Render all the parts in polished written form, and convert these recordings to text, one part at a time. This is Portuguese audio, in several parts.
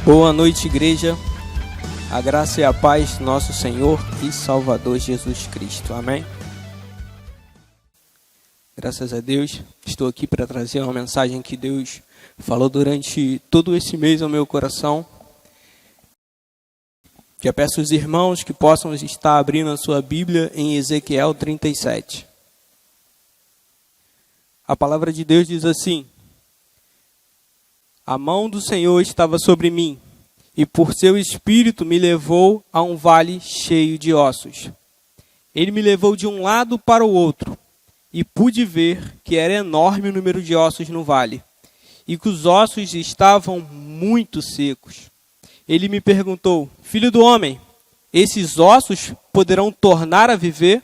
Boa noite, igreja. A graça e a paz do nosso Senhor e Salvador Jesus Cristo. Amém? Graças a Deus, estou aqui para trazer uma mensagem que Deus falou durante todo esse mês ao meu coração. Já peço aos irmãos que possam estar abrindo a sua Bíblia em Ezequiel 37. A palavra de Deus diz assim: a mão do Senhor estava sobre mim, e por seu espírito me levou a um vale cheio de ossos. Ele me levou de um lado para o outro, e pude ver que era enorme o número de ossos no vale, e que os ossos estavam muito secos. Ele me perguntou: filho do homem, esses ossos poderão tornar a viver?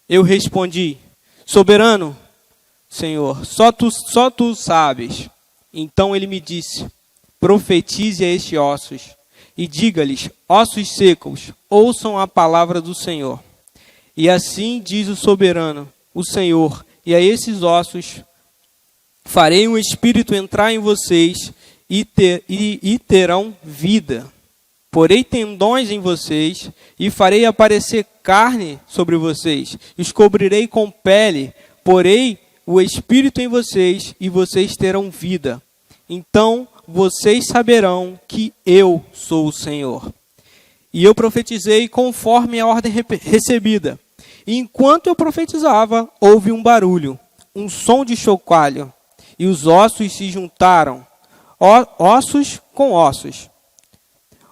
Eu respondi: soberano Senhor, só tu sabes. Então ele me disse: profetize a estes ossos e diga-lhes: ossos secos, ouçam a palavra do Senhor. E assim diz o soberano, o Senhor: e a esses ossos farei um espírito entrar em vocês e terão vida. Porei tendões em vocês e farei aparecer carne sobre vocês. Os cobrirei com pele, porei o espírito em vocês e vocês terão vida. Então vocês saberão que eu sou o Senhor. E eu profetizei conforme a ordem recebida. E enquanto eu profetizava, houve um barulho, um som de chocalho, e os ossos se juntaram, ossos com ossos.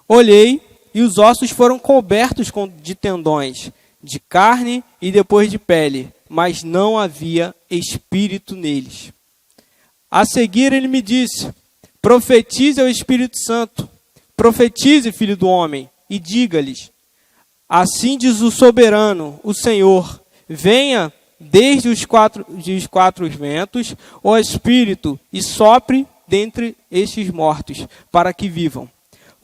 Olhei, e os ossos foram cobertos de tendões, de carne e depois de pele, mas não havia espírito neles. A seguir ele me disse: profetize ao Espírito Santo, profetize, filho do homem, e diga-lhes: assim diz o soberano, o Senhor, venha desde os quatro ventos o Espírito e sopre dentre estes mortos, para que vivam.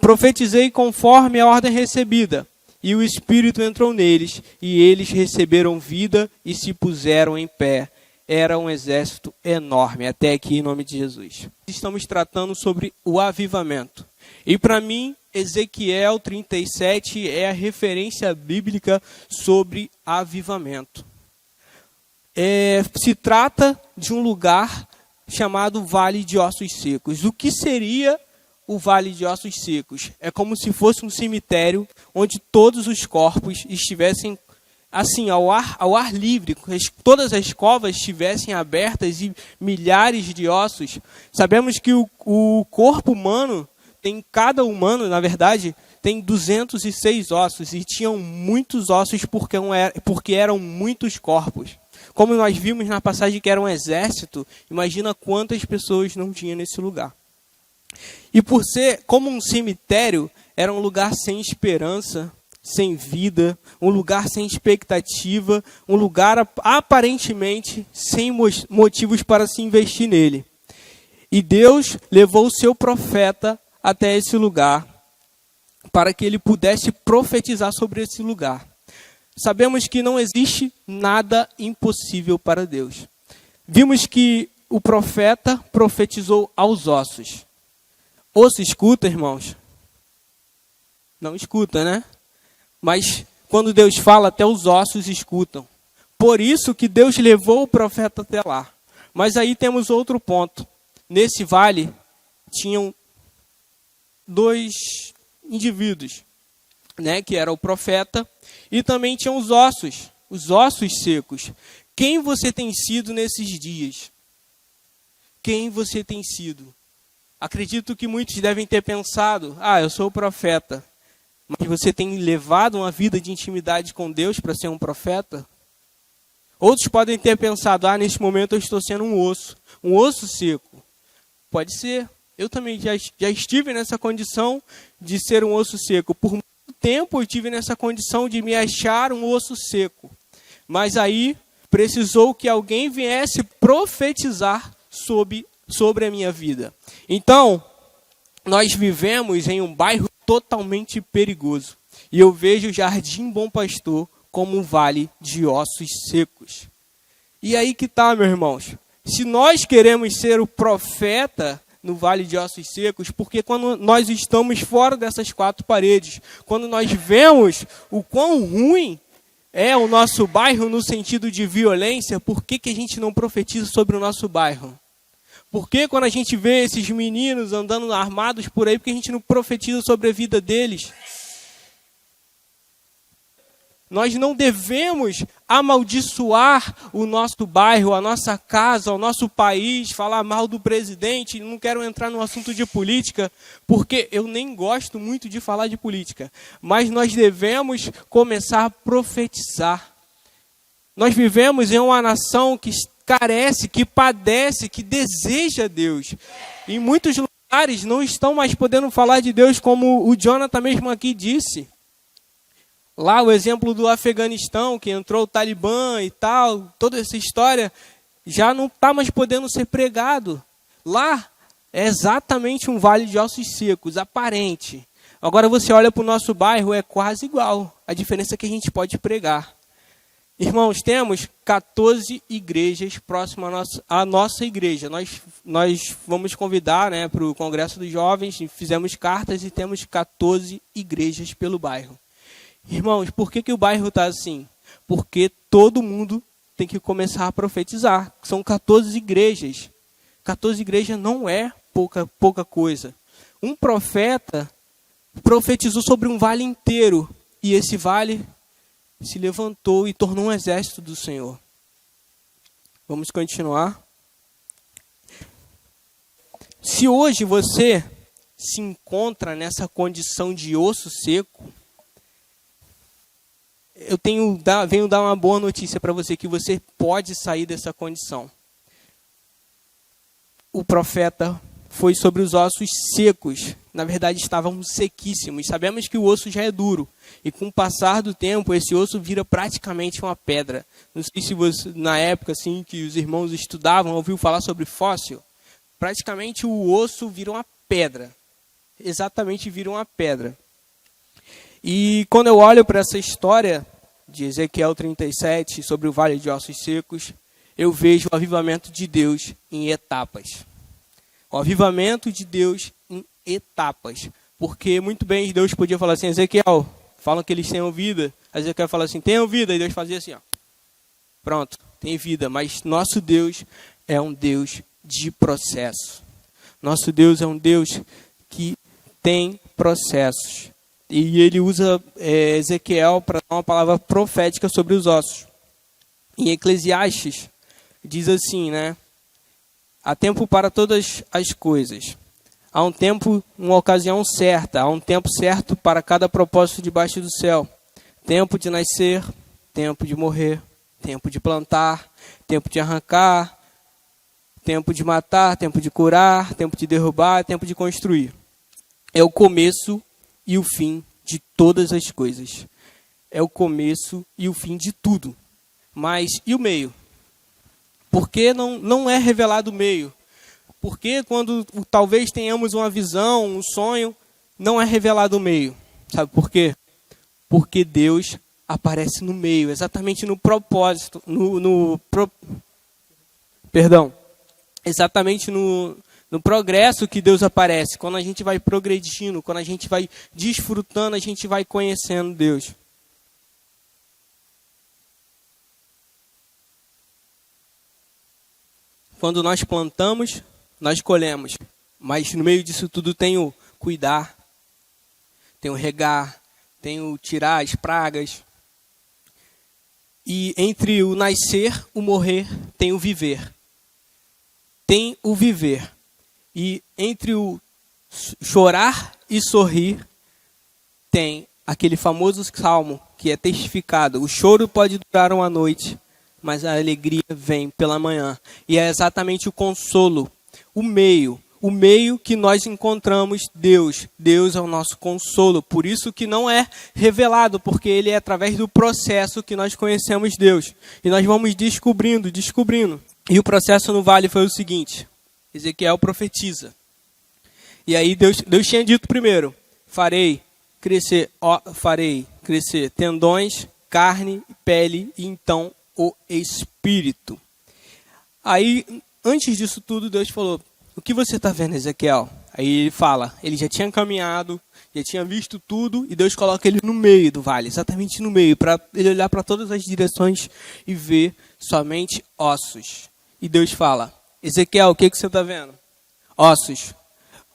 Profetizei conforme a ordem recebida, e o Espírito entrou neles, e eles receberam vida e se puseram em pé. Era um exército enorme, até aqui em nome de Jesus. Estamos tratando sobre o avivamento. E para mim, Ezequiel 37 é a referência bíblica sobre avivamento. Se trata de um lugar chamado Vale de Ossos Secos. O que seria o Vale de Ossos Secos? É como se fosse um cemitério onde todos os corpos estivessem assim, ao ar livre, todas as covas estivessem abertas e milhares de ossos. Sabemos que o corpo humano, cada humano, na verdade, tem 206 ossos, e tinham muitos ossos porque eram muitos corpos. Como nós vimos na passagem que era um exército, imagina quantas pessoas não tinha nesse lugar. E por ser como um cemitério, era um lugar sem esperança, sem vida, um lugar sem expectativa, um lugar aparentemente sem motivos para se investir nele. E Deus levou o seu profeta até esse lugar para que ele pudesse profetizar sobre esse lugar. Sabemos que não existe nada impossível para Deus. Vimos que o profeta profetizou aos ossos. Osso escuta, irmãos? Não escuta, né? Mas quando Deus fala, até os ossos escutam. Por isso que Deus levou o profeta até lá. Mas aí temos outro ponto. Nesse vale, tinham dois indivíduos, né? Que era o profeta e também tinham os ossos secos. Quem você tem sido nesses dias? Quem você tem sido? Acredito que muitos devem ter pensado: eu sou o profeta. Mas você tem levado uma vida de intimidade com Deus para ser um profeta? Outros podem ter pensado: neste momento eu estou sendo um osso seco. Pode ser. Eu também já estive nessa condição de ser um osso seco. Por muito tempo eu estive nessa condição de me achar um osso seco. Mas aí precisou que alguém viesse profetizar sobre a minha vida. Então, nós vivemos em um bairro totalmente perigoso. E eu vejo o Jardim Bom Pastor como um vale de ossos secos. E aí que tá, meus irmãos. Se nós queremos ser o profeta no vale de ossos secos, porque quando nós estamos fora dessas quatro paredes, quando nós vemos o quão ruim é o nosso bairro no sentido de violência, por que a gente não profetiza sobre o nosso bairro? Por que quando a gente vê esses meninos andando armados por aí, por que a gente não profetiza sobre a vida deles? Nós não devemos amaldiçoar o nosso bairro, a nossa casa, o nosso país, falar mal do presidente. Não quero entrar no assunto de política, porque eu nem gosto muito de falar de política. Mas nós devemos começar a profetizar. Nós vivemos em uma nação que carece, que padece, que deseja Deus. Em muitos lugares não estão mais podendo falar de Deus, como o Jonathan mesmo aqui disse. Lá o exemplo do Afeganistão, que entrou o Talibã e tal, toda essa história já não está mais podendo ser pregado. Lá é exatamente um vale de ossos secos, aparente. Agora você olha para o nosso bairro, é quase igual. A diferença é que a gente pode pregar. Irmãos, temos 14 igrejas próximas à nossa igreja. Nós vamos convidar, né, para o Congresso dos Jovens, fizemos cartas e temos 14 igrejas pelo bairro. Irmãos, por que o bairro está assim? Porque todo mundo tem que começar a profetizar. São 14 igrejas. 14 igrejas não é pouca coisa. Um profeta profetizou sobre um vale inteiro. E esse vale se levantou e tornou um exército do Senhor. Vamos continuar. Se hoje você se encontra nessa condição de osso seco, eu venho dar uma boa notícia para você, que você pode sair dessa condição. O profeta foi sobre os ossos secos. Na verdade, estavam sequíssimos. Sabemos que o osso já é duro. E com o passar do tempo, esse osso vira praticamente uma pedra. Não sei se você, na época assim, que os irmãos estudavam, ouviu falar sobre fóssil. Praticamente o osso vira uma pedra. Exatamente vira uma pedra. E quando eu olho para essa história de Ezequiel 37, sobre o vale de ossos secos, eu vejo o avivamento de Deus em etapas. O avivamento de Deus em etapas. Porque muito bem Deus podia falar assim: Ezequiel, falam que eles têm vida. Ezequiel fala assim: tem vida. E Deus fazia assim, ó. Pronto, tem vida. Mas nosso Deus é um Deus de processo. Nosso Deus é um Deus que tem processos. E ele usa Ezequiel para dar uma palavra profética sobre os ossos. Em Eclesiastes, diz assim, né? Há tempo para todas as coisas. Há um tempo, uma ocasião certa. Há um tempo certo para cada propósito debaixo do céu. Tempo de nascer, tempo de morrer. Tempo de plantar, tempo de arrancar. Tempo de matar, tempo de curar. Tempo de derrubar, tempo de construir. É o começo e o fim de todas as coisas. É o começo e o fim de tudo. Mas e o meio? Por que não é revelado o meio? Porque quando talvez tenhamos uma visão, um sonho, não é revelado o meio. Sabe por quê? Porque Deus aparece no meio, exatamente no propósito, exatamente no progresso que Deus aparece. Quando a gente vai progredindo, quando a gente vai desfrutando, a gente vai conhecendo Deus. Quando nós plantamos, nós colhemos. Mas no meio disso tudo tem o cuidar, tem o regar, tem o tirar as pragas. E entre o nascer, o morrer, tem o viver. Tem o viver. E entre o chorar e sorrir, tem aquele famoso salmo que é testificado: o choro pode durar uma noite, mas a alegria vem pela manhã. E é exatamente o consolo, o meio que nós encontramos Deus. Deus é o nosso consolo. Por isso que não é revelado, porque ele é através do processo que nós conhecemos Deus. E nós vamos descobrindo. E o processo no vale foi o seguinte: Ezequiel profetiza. E aí Deus tinha dito primeiro: farei crescer tendões, carne, pele e então o espírito. Aí, antes disso tudo, Deus falou: o que você está vendo, Ezequiel? Aí ele fala, ele já tinha caminhado, já tinha visto tudo, e Deus coloca ele no meio do vale, exatamente no meio, para ele olhar para todas as direções e ver somente ossos. E Deus fala, Ezequiel, o que você está vendo? Ossos.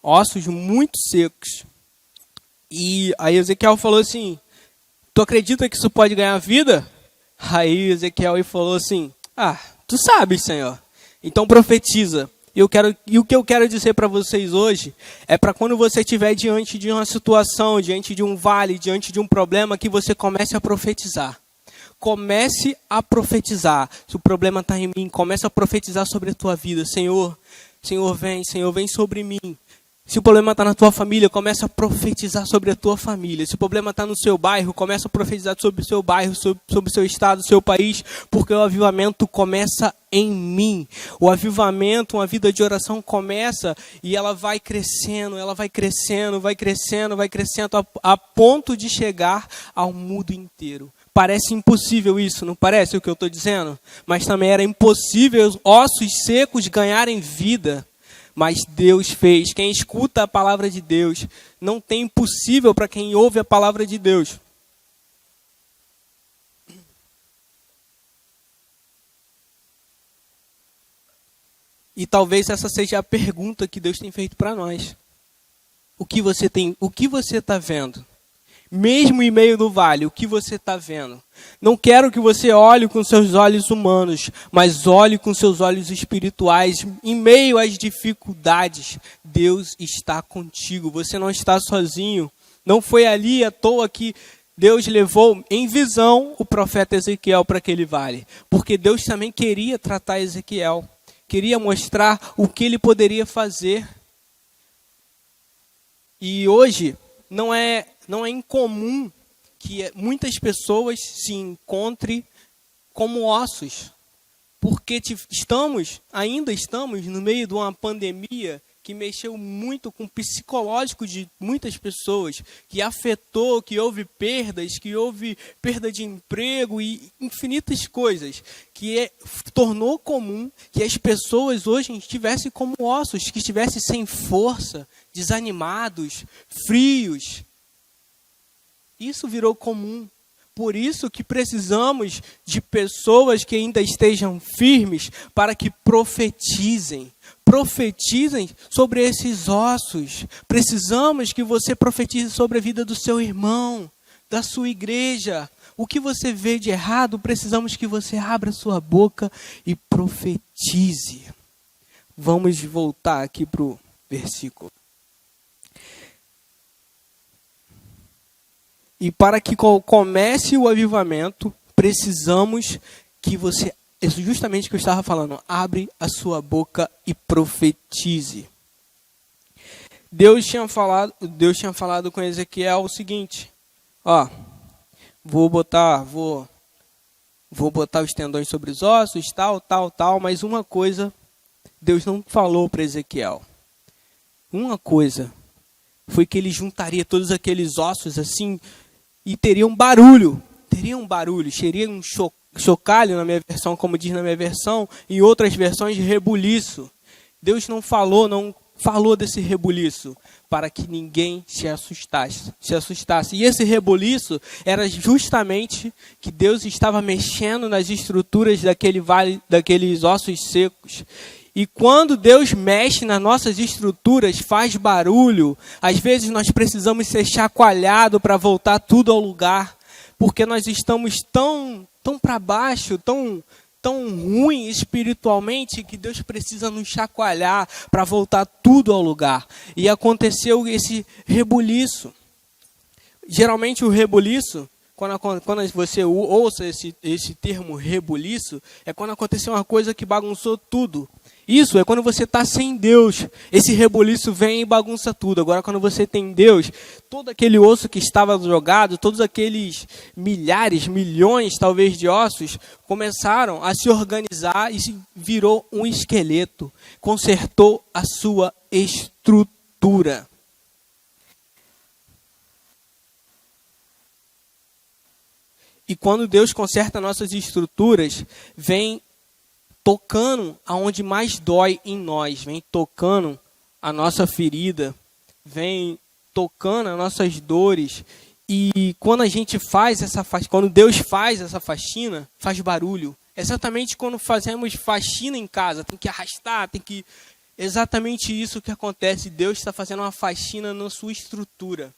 Ossos muito secos. E aí Ezequiel falou assim, tu acredita que isso pode ganhar vida? Aí Ezequiel falou assim, tu sabes, Senhor. Então profetiza. E o que eu quero dizer para vocês hoje é para quando você estiver diante de uma situação, diante de um vale, diante de um problema, que você comece a profetizar. Comece a profetizar. Se o problema está em mim, comece a profetizar sobre a tua vida. Senhor, Senhor, vem sobre mim. Se o problema está na tua família, começa a profetizar sobre a tua família. Se o problema está no seu bairro, começa a profetizar sobre o seu bairro, sobre o seu estado, o seu país, porque o avivamento começa em mim. O avivamento, uma vida de oração começa e ela vai crescendo, a ponto de chegar ao mundo inteiro. Parece impossível isso, não parece o que eu estou dizendo? Mas também era impossível os ossos secos ganharem vida. Mas Deus fez. Quem escuta a palavra de Deus, não tem impossível para quem ouve a palavra de Deus. E talvez essa seja a pergunta que Deus tem feito para nós. O que você está vendo? Mesmo em meio do vale, o que você está vendo? Não quero que você olhe com seus olhos humanos, mas olhe com seus olhos espirituais. Em meio às dificuldades, Deus está contigo. Você não está sozinho. Não foi ali à toa que Deus levou em visão o profeta Ezequiel para aquele vale. Porque Deus também queria tratar Ezequiel. Queria mostrar o que ele poderia fazer. E hoje não é incomum que muitas pessoas se encontrem como ossos, porque ainda estamos no meio de uma pandemia que mexeu muito com o psicológico de muitas pessoas, que afetou, que houve perdas, que houve perda de emprego e infinitas coisas, que tornou comum que as pessoas hoje estivessem como ossos, que estivessem sem força, desanimados, frios. Isso virou comum. Por isso que precisamos de pessoas que ainda estejam firmes para que profetizem. Profetizem sobre esses ossos. Precisamos que você profetize sobre a vida do seu irmão, da sua igreja. O que você vê de errado, precisamos que você abra sua boca e profetize. Vamos voltar aqui para o versículo. E para que comece o avivamento, precisamos que você, é justamente o que eu estava falando, abre a sua boca e profetize. Deus tinha falado com Ezequiel o seguinte, vou botar os tendões sobre os ossos, tal, mas uma coisa Deus não falou para Ezequiel. Uma coisa foi que ele juntaria todos aqueles ossos assim, e teria um barulho, seria um chocalho na minha versão, como diz na minha versão, em outras versões, rebuliço. Deus não falou desse rebuliço, para que ninguém se assustasse. E esse rebuliço era justamente que Deus estava mexendo nas estruturas daquele vale, daqueles ossos secos. E quando Deus mexe nas nossas estruturas, faz barulho, às vezes nós precisamos ser chacoalhados para voltar tudo ao lugar, porque nós estamos tão para baixo, tão ruim espiritualmente, que Deus precisa nos chacoalhar para voltar tudo ao lugar. E aconteceu esse rebuliço. Geralmente o rebuliço, quando você ouça esse termo rebuliço, é quando aconteceu uma coisa que bagunçou tudo. Isso é quando você está sem Deus. Esse rebuliço vem e bagunça tudo. Agora, quando você tem Deus, todo aquele osso que estava jogado, todos aqueles milhões talvez de ossos, começaram a se organizar e virou um esqueleto. Consertou a sua estrutura. E quando Deus conserta nossas estruturas, vem tocando aonde mais dói em nós, vem tocando a nossa ferida, vem tocando as nossas dores. E quando a gente faz quando Deus faz essa faxina, faz barulho. Exatamente quando fazemos faxina em casa, tem que arrastar, exatamente isso que acontece. Deus está fazendo uma faxina na sua estrutura.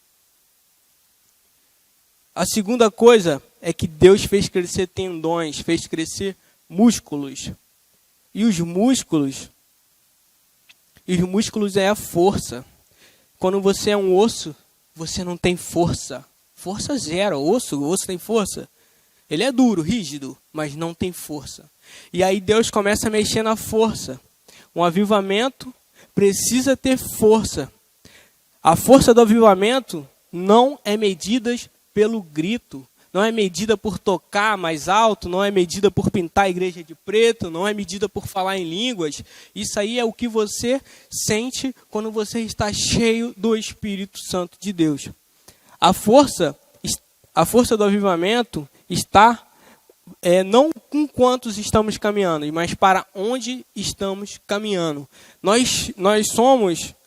A segunda coisa é que Deus fez crescer tendões, fez crescer músculos. E os músculos é a força. Quando você é um osso, você não tem força. Força zero. O osso tem força. Ele é duro, rígido, mas não tem força. E aí Deus começa a mexer na força. Um avivamento precisa ter força. A força do avivamento não é medida pelo grito, não é medida por tocar mais alto, não é medida por pintar a igreja de preto, não é medida por falar em línguas. Isso aí é o que você sente quando você está cheio do Espírito Santo de Deus. A força do avivamento está não com quantos estamos caminhando, mas para onde estamos caminhando. Nós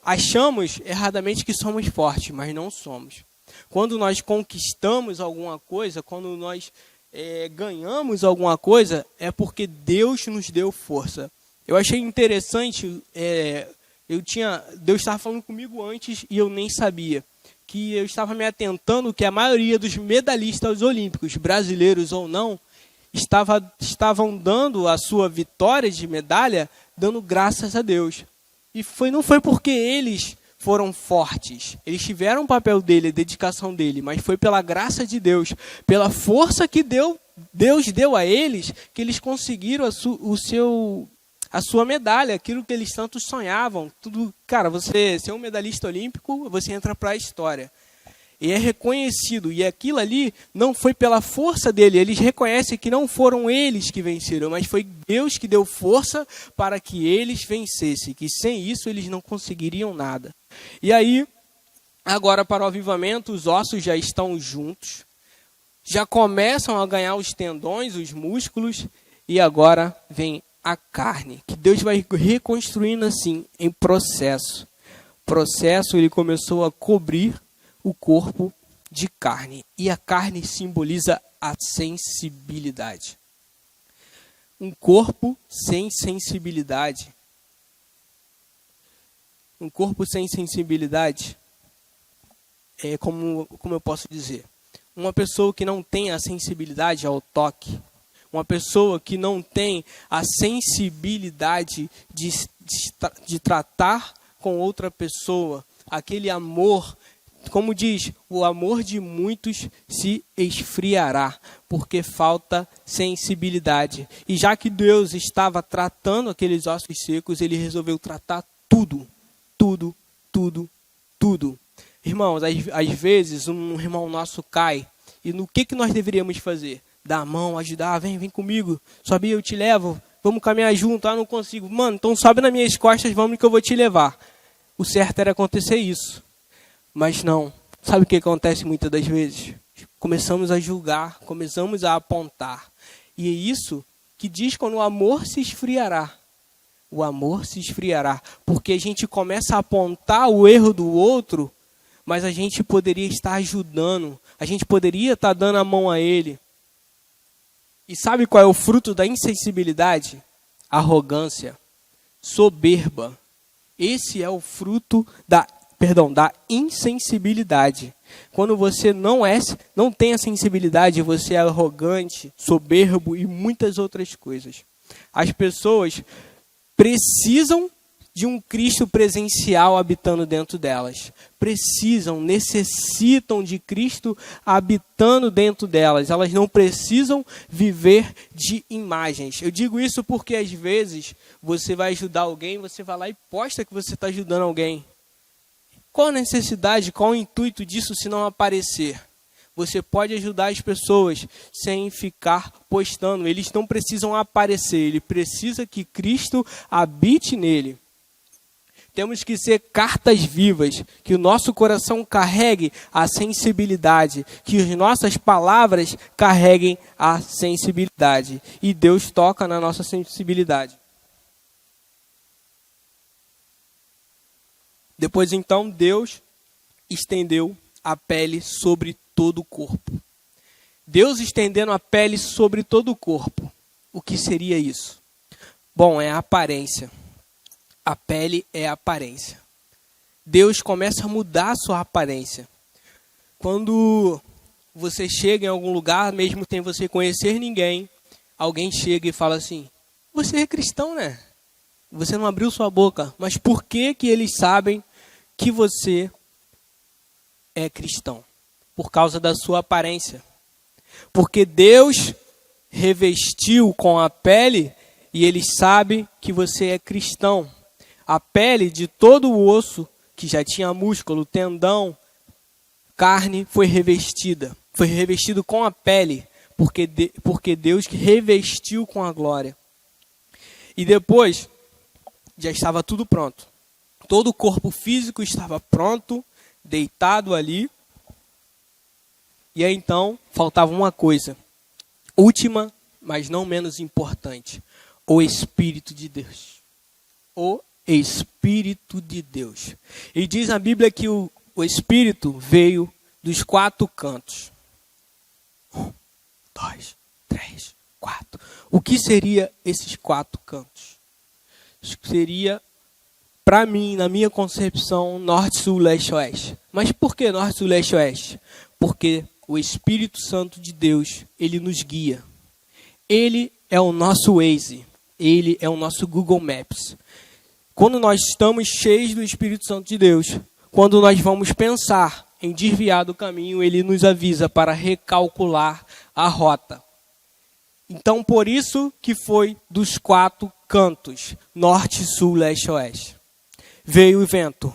achamos erradamente que somos fortes, mas não somos. Quando nós conquistamos alguma coisa, quando nós ganhamos alguma coisa, é porque Deus nos deu força. Eu achei interessante, Deus estava falando comigo antes e eu nem sabia, que eu estava me atentando que a maioria dos medalhistas olímpicos, brasileiros ou não, estavam dando a sua vitória de medalha, dando graças a Deus. E não foi porque eles foram fortes. Eles tiveram o papel dele, a dedicação dele, mas foi pela graça de Deus, pela força que Deus deu a eles, que eles conseguiram a sua medalha, aquilo que eles tanto sonhavam. Cara, você ser um medalhista olímpico, você entra para a história. E é reconhecido. E aquilo ali não foi pela força dele. Eles reconhecem que não foram eles que venceram, mas foi Deus que deu força para que eles vencessem. Que sem isso eles não conseguiriam nada. E aí, agora para o avivamento, os ossos já estão juntos. Já começam a ganhar os tendões, os músculos. E agora vem a carne. Que Deus vai reconstruindo assim, em processo. Processo, ele começou a cobrir o corpo de carne. E a carne simboliza a sensibilidade. Um corpo sem sensibilidade. Um corpo sem sensibilidade é como eu posso dizer? Uma pessoa que não tem a sensibilidade ao toque. Uma pessoa que não tem a sensibilidade de tratar com outra pessoa. Aquele amor. Como diz, o amor de muitos se esfriará, porque falta sensibilidade. E já que Deus estava tratando aqueles ossos secos, ele resolveu tratar tudo. Irmãos, às vezes um irmão nosso cai, e no que nós deveríamos fazer? Dar a mão, ajudar, vem comigo, sobe, eu te levo, vamos caminhar junto, não consigo. Mano, então sobe nas minhas costas, vamos que eu vou te levar. O certo era acontecer isso. Mas não. Sabe o que acontece muitas das vezes? Começamos a julgar, começamos a apontar. E é isso que diz quando o amor se esfriará. O amor se esfriará. Porque a gente começa a apontar o erro do outro, mas a gente poderia estar ajudando. A gente poderia estar dando a mão a ele. E sabe qual é o fruto da insensibilidade? Arrogância, soberba. Esse é o fruto da insensibilidade. Quando você não tem a sensibilidade, você é arrogante, soberbo e muitas outras coisas. As pessoas precisam de um Cristo presencial habitando dentro delas. Necessitam de Cristo habitando dentro delas. Elas não precisam viver de imagens. Eu digo isso porque às vezes você vai ajudar alguém, você vai lá e posta que você está ajudando alguém. Qual a necessidade, qual o intuito disso se não aparecer? Você pode ajudar as pessoas sem ficar postando. Eles não precisam aparecer, ele precisa que Cristo habite nele. Temos que ser cartas vivas, que o nosso coração carregue a sensibilidade, que as nossas palavras carreguem a sensibilidade. E Deus toca na nossa sensibilidade. Depois então, Deus estendeu a pele sobre todo o corpo. Deus estendendo a pele sobre todo o corpo. O que seria isso? Bom, é a aparência. A pele é a aparência. Deus começa a mudar a sua aparência. Quando você chega em algum lugar, mesmo sem você conhecer ninguém, alguém chega e fala assim: você é cristão, né? Você não abriu sua boca. Mas por que eles sabem que você é cristão? Por causa da sua aparência. Porque Deus revestiu com a pele e eles sabem que você é cristão. A pele de todo o osso, que já tinha músculo, tendão, carne, foi revestida. Foi revestido com a pele, porque Deus revestiu com a glória. E depois, já estava tudo pronto. Todo o corpo físico estava pronto, deitado ali. E aí então, faltava uma coisa. Última, mas não menos importante. O Espírito de Deus. O Espírito de Deus. E diz a Bíblia que o Espírito veio dos 4 cantos. 1, 2, 3, 4. O que seria esses 4 cantos? Seria, para mim, na minha concepção, norte, sul, leste, oeste. Mas por que norte, sul, leste, oeste? Porque o Espírito Santo de Deus, ele nos guia. Ele é o nosso Waze. Ele é o nosso Google Maps. Quando nós estamos cheios do Espírito Santo de Deus, quando nós vamos pensar em desviar do caminho, ele nos avisa para recalcular a rota. Então, por isso que foi dos 4 cantos, norte, sul, leste, oeste. Veio o vento.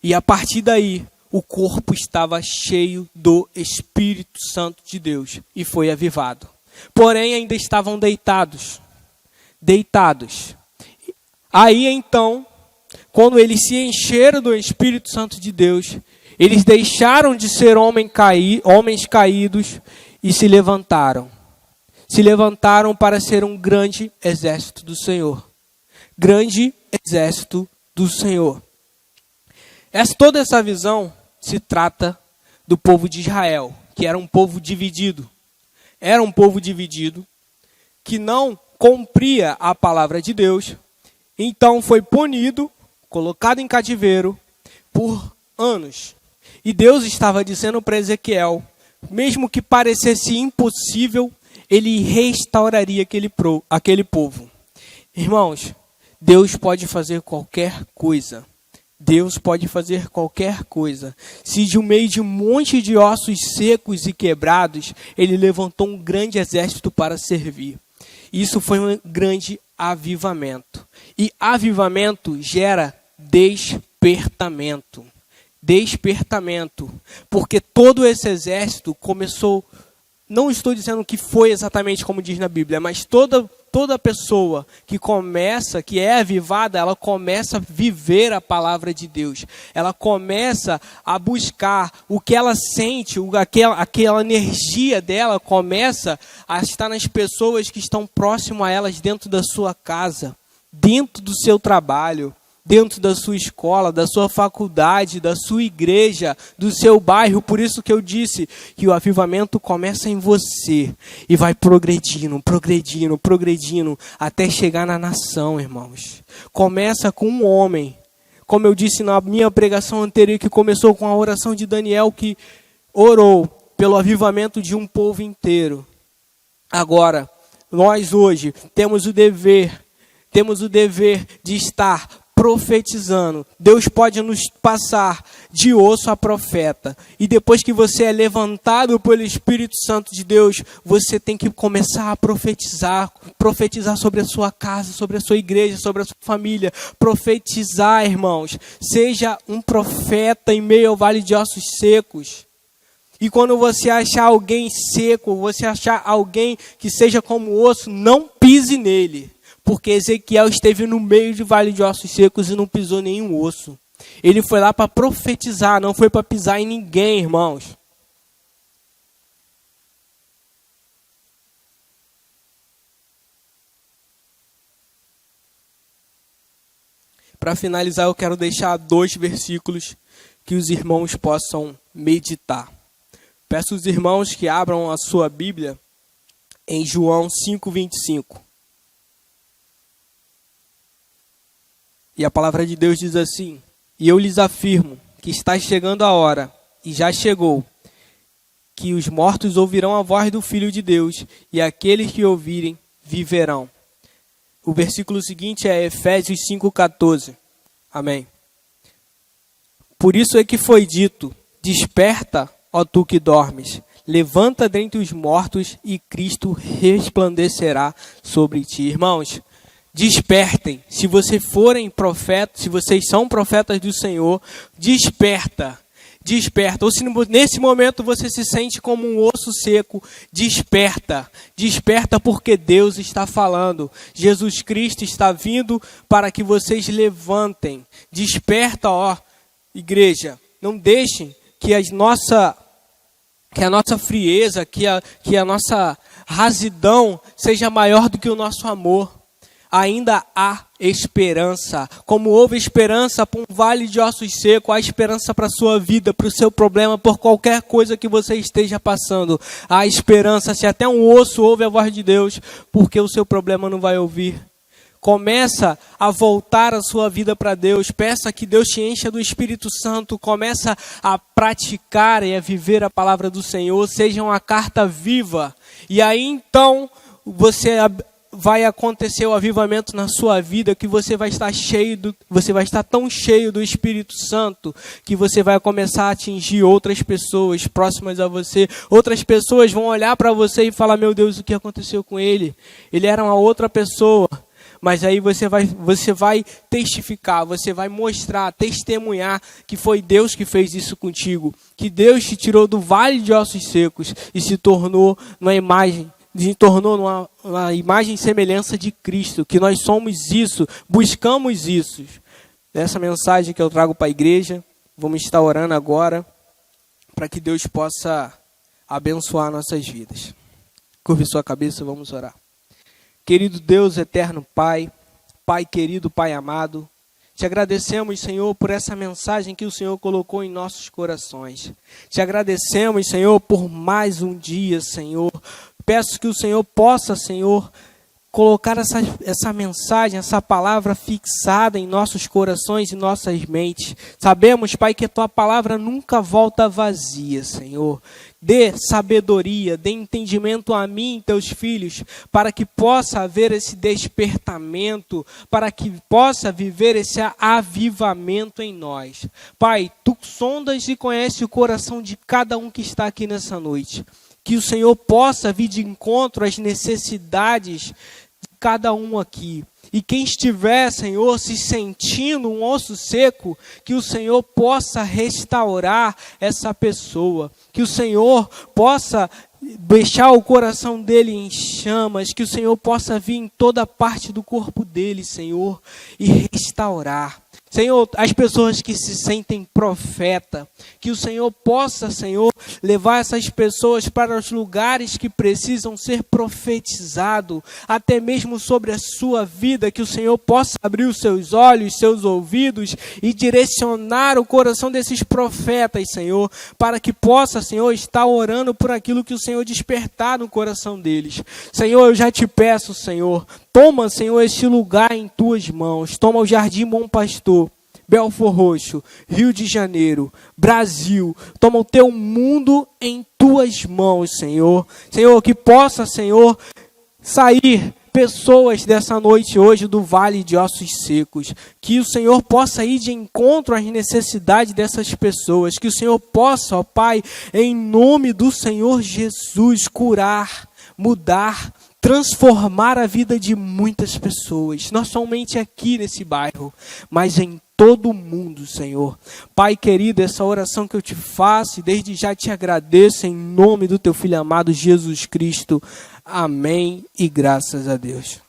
E a partir daí, o corpo estava cheio do Espírito Santo de Deus e foi avivado. Porém, ainda estavam deitados. Aí então, quando eles se encheram do Espírito Santo de Deus, eles deixaram de ser homens caídos e se levantaram. Se levantaram para ser um grande exército do Senhor. Grande exército do Senhor. Toda essa visão se trata do povo de Israel, que era um povo dividido. Era um povo dividido que não cumpria a palavra de Deus. Então foi punido, colocado em cativeiro por anos. E Deus estava dizendo para Ezequiel, mesmo que parecesse impossível, ele restauraria aquele povo. Irmãos, Deus pode fazer qualquer coisa. Deus pode fazer qualquer coisa. Se de meio de um monte de ossos secos e quebrados, ele levantou um grande exército para servir. Isso foi um grande avivamento. E avivamento gera despertamento. Despertamento. Porque todo esse exército começou, não estou dizendo que foi exatamente como diz na Bíblia, mas toda pessoa que é avivada, ela começa a viver a palavra de Deus. Ela começa a buscar o que ela sente, aquela energia dela começa a estar nas pessoas que estão próximo a elas dentro da sua casa, dentro do seu trabalho, dentro da sua escola, da sua faculdade, da sua igreja, do seu bairro. Por isso que eu disse que o avivamento começa em você e vai progredindo, até chegar na nação, irmãos. Começa com um homem, como eu disse na minha pregação anterior, que começou com a oração de Daniel, que orou pelo avivamento de um povo inteiro. Agora, nós hoje temos o dever de estar profetizando. Deus pode nos passar de osso a profeta. E depois que você é levantado pelo Espírito Santo de Deus, você tem que começar a profetizar. Profetizar sobre a sua casa, sobre a sua igreja, sobre a sua família. Profetizar, irmãos. Seja um profeta em meio ao vale de ossos secos. E quando você achar alguém seco, você achar alguém que seja como osso, não pise nele. Porque Ezequiel esteve no meio de vale de ossos secos e não pisou nenhum osso. Ele foi lá para profetizar, não foi para pisar em ninguém, irmãos. Para finalizar, eu quero deixar 2 versículos que os irmãos possam meditar. Peço aos irmãos que abram a sua Bíblia em João 5:25. E a palavra de Deus diz assim: e eu lhes afirmo que está chegando a hora, e já chegou, que os mortos ouvirão a voz do Filho de Deus, e aqueles que ouvirem viverão. O versículo seguinte é Efésios 5:14. Amém. Por isso é que foi dito: desperta, ó tu que dormes, levanta dentre os mortos e Cristo resplandecerá sobre ti. Irmãos, despertem. Se vocês forem profetas, se vocês são profetas do Senhor, desperta. Desperta. Ou se nesse momento você se sente como um osso seco, desperta. Desperta porque Deus está falando. Jesus Cristo está vindo para que vocês levantem. Desperta, ó igreja. Não deixem que a nossa frieza, que a nossa rasidão seja maior do que o nosso amor. Ainda há esperança. Como houve esperança para um vale de ossos secos, há esperança para a sua vida, para o seu problema, por qualquer coisa que você esteja passando. Há esperança. Se até um osso ouve a voz de Deus, porque o seu problema não vai ouvir. Começa a voltar a sua vida para Deus. Peça que Deus te encha do Espírito Santo. Começa a praticar e a viver a palavra do Senhor. Seja uma carta viva. E aí então vai acontecer o avivamento na sua vida, que você vai estar tão cheio do Espírito Santo, que você vai começar a atingir outras pessoas próximas a você. Outras pessoas vão olhar para você e falar: meu Deus, o que aconteceu com ele? Ele era uma outra pessoa. Mas aí você vai testificar, você vai mostrar, testemunhar que foi Deus que fez isso contigo. Que Deus te tirou do vale de ossos secos e se tornou numa imagem e semelhança de Cristo, que nós somos isso, buscamos isso. Essa mensagem que eu trago para a igreja, vamos estar orando agora, para que Deus possa abençoar nossas vidas. Curve sua cabeça, vamos orar. Querido Deus, eterno Pai, Pai querido, Pai amado, te agradecemos, Senhor, por essa mensagem que o Senhor colocou em nossos corações. Te agradecemos, Senhor, por mais um dia, Senhor. Peço que o Senhor possa, Senhor, colocar essa mensagem, essa palavra fixada em nossos corações e nossas mentes. Sabemos, Pai, que a Tua palavra nunca volta vazia, Senhor. Dê sabedoria, dê entendimento a mim e teus filhos, para que possa haver esse despertamento, para que possa viver esse avivamento em nós. Pai, Tu sondas e conheces o coração de cada um que está aqui nessa noite. Que o Senhor possa vir de encontro às necessidades de cada um aqui. E quem estiver, Senhor, se sentindo um osso seco, que o Senhor possa restaurar essa pessoa. Que o Senhor possa deixar o coração dele em chamas. Que o Senhor possa vir em toda parte do corpo dele, Senhor, e restaurar. Senhor, as pessoas que se sentem profeta, que o Senhor possa, Senhor, levar essas pessoas para os lugares que precisam ser profetizados, até mesmo sobre a sua vida, que o Senhor possa abrir os seus olhos, seus ouvidos e direcionar o coração desses profetas, Senhor, para que possa, Senhor, estar orando por aquilo que o Senhor despertar no coração deles. Senhor, eu já te peço, Senhor, toma, Senhor, este lugar em tuas mãos, toma o Jardim Bom Pastor, Belfor Roxo, Rio de Janeiro, Brasil, toma o teu mundo em tuas mãos, Senhor. Senhor, que possa, Senhor, sair pessoas dessa noite hoje do vale de ossos secos. Que o Senhor possa ir de encontro às necessidades dessas pessoas. Que o Senhor possa, ó Pai, em nome do Senhor Jesus, curar, mudar, transformar a vida de muitas pessoas. Não somente aqui nesse bairro, mas em todo mundo, Senhor. Pai querido, essa oração que eu te faço, e desde já te agradeço em nome do teu Filho amado Jesus Cristo. Amém e graças a Deus.